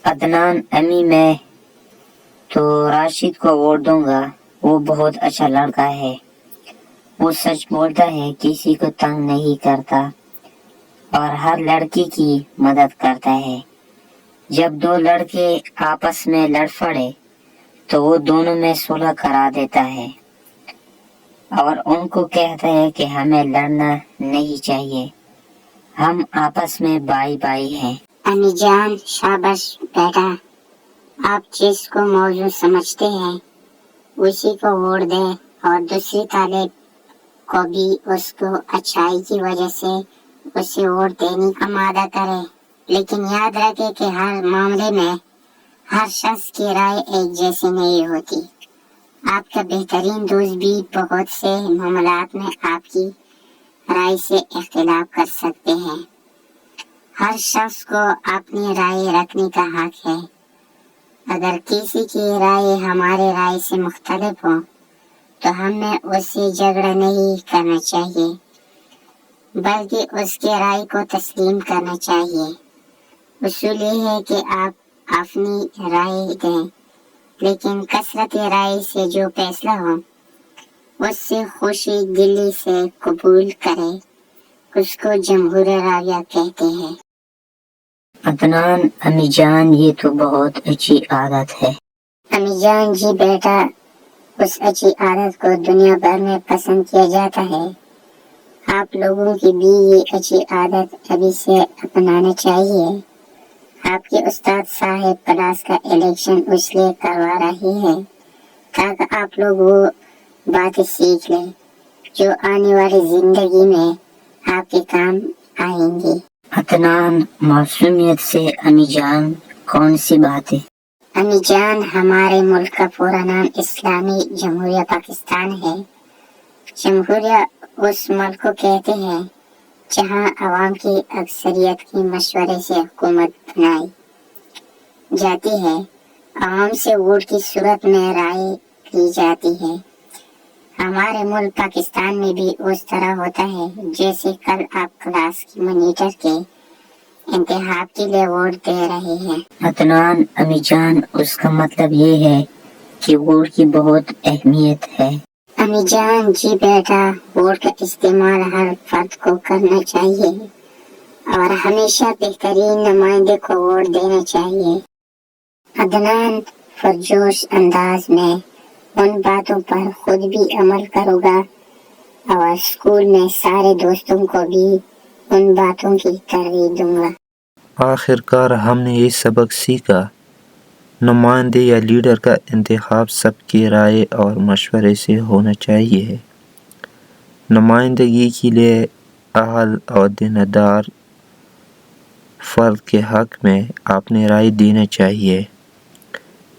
عدنان امی میں تو راشد کو ووٹ دوں گا، وہ بہت اچھا لڑکا ہے، وہ سچ بولتا ہے، کسی کو تنگ نہیں کرتا اور ہر لڑکی کی مدد کرتا ہے۔ جب دو لڑکے آپس میں لڑ پڑے تو وہ دونوں میں صلح کرا دیتا ہے اور ان کو کہتا ہے کہ ہمیں لڑنا نہیں چاہیے، ہم آپس میں بھائی بھائی ہیں۔ امی جان شاباش بیٹا، آپ جس کو موضوع سمجھتے ہیں اسی کو ووٹ دیں اور دوسری طالب کو بھی اس کو اچھائی کی وجہ سے اسے ووٹ دینے کا آمادہ کرے، لیکن یاد رکھے کہ ہر معاملے میں ہر شخص کی رائے ایک جیسی نہیں ہوتی۔ آپ کا بہترین دوست بھی بہت سے معاملات میں آپ کی رائے سے اختلاف کر سکتے ہیں۔ ہر شخص کو اپنی رائے رکھنے کا حق ہے۔ اگر کسی کی رائے ہماری رائے سے مختلف ہو تو ہمیں اس سے جھگڑا نہیں کرنا چاہیے، بلکہ اس کی رائے کو تسلیم کرنا چاہیے۔ اصول یہ ہے کہ آپ اپنی رائے دیں، لیکن کثرت رائے سے جو فیصلہ ہو اس سے خوشی دلی سے قبول کرے، اس کو جمہور راویہ کہتے ہیں۔ عدنان امی جان یہ تو بہت اچھی عادت ہے۔ امی جان جی بیٹا، اس اچھی عادت کو دنیا بھر میں پسند کیا جاتا ہے۔ آپ لوگوں کی بھی یہ اچھی عادت ابھی سے اپنانا چاہیے۔ آپ کے استاد صاحب کلاس کا الیکشن اس لیے کروا رہے ہیں تاکہ آپ لوگ وہ باتیں سیکھ لیں جو آنے والی زندگی میں آپ کے کام آئیں گی۔ عدنان معصومیت سے امی جان کون سی بات ہے؟ امی جان ہمارے ملک کا پورا نام اسلامی جمہوریہ پاکستان ہے۔ جمہوریہ اس ملک کو کہتے ہیں جہاں عوام کی اکثریت کے مشورے سے حکومت بنائی جاتی ہے، عوام سے ووٹ کی صورت میں رائے لی جاتی ہے۔ ہمارے ملک پاکستان میں بھی اس طرح ہوتا ہے جیسے کل آپ کلاس کی مانیٹر کے انتخاب کے لیے ووٹ دے رہے ہیں۔ عدنان امی جان اس کا مطلب یہ ہے کہ ووٹ کی بہت اہمیت ہے۔ امی جان جی بیٹا، ووٹ کا استعمال ہر فرد کو کرنا چاہیے اور ہمیشہ بہترین نمائندے کو ووٹ دینا چاہیے۔ عدنان پرجوش انداز میں ان باتوں پر خود بھی عمل کروں گا اور اسکول میں سارے دوستوں کو بھی ان باتوں کی ترغیب دوں گا۔ آخر کار ہم نے یہ سبق سیکھا، نمائندے یا لیڈر کا انتخاب سب کی رائے اور مشورے سے ہونا چاہیے۔ نمائندگی کے لیے اہل عہدہ دار فرد کے حق میں اپنی رائے دینا چاہیے،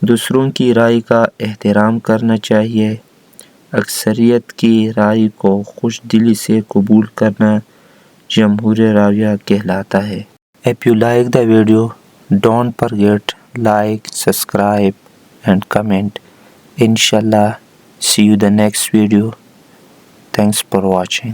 دوسروں کی رائے کا احترام کرنا چاہیے، اکثریت کی رائے کو خوش دلی سے قبول کرنا جمہور راویہ کہلاتا ہے۔ If you like the video, don't forget like, subscribe and comment. Inshallah, see you the next video. Thanks for watching.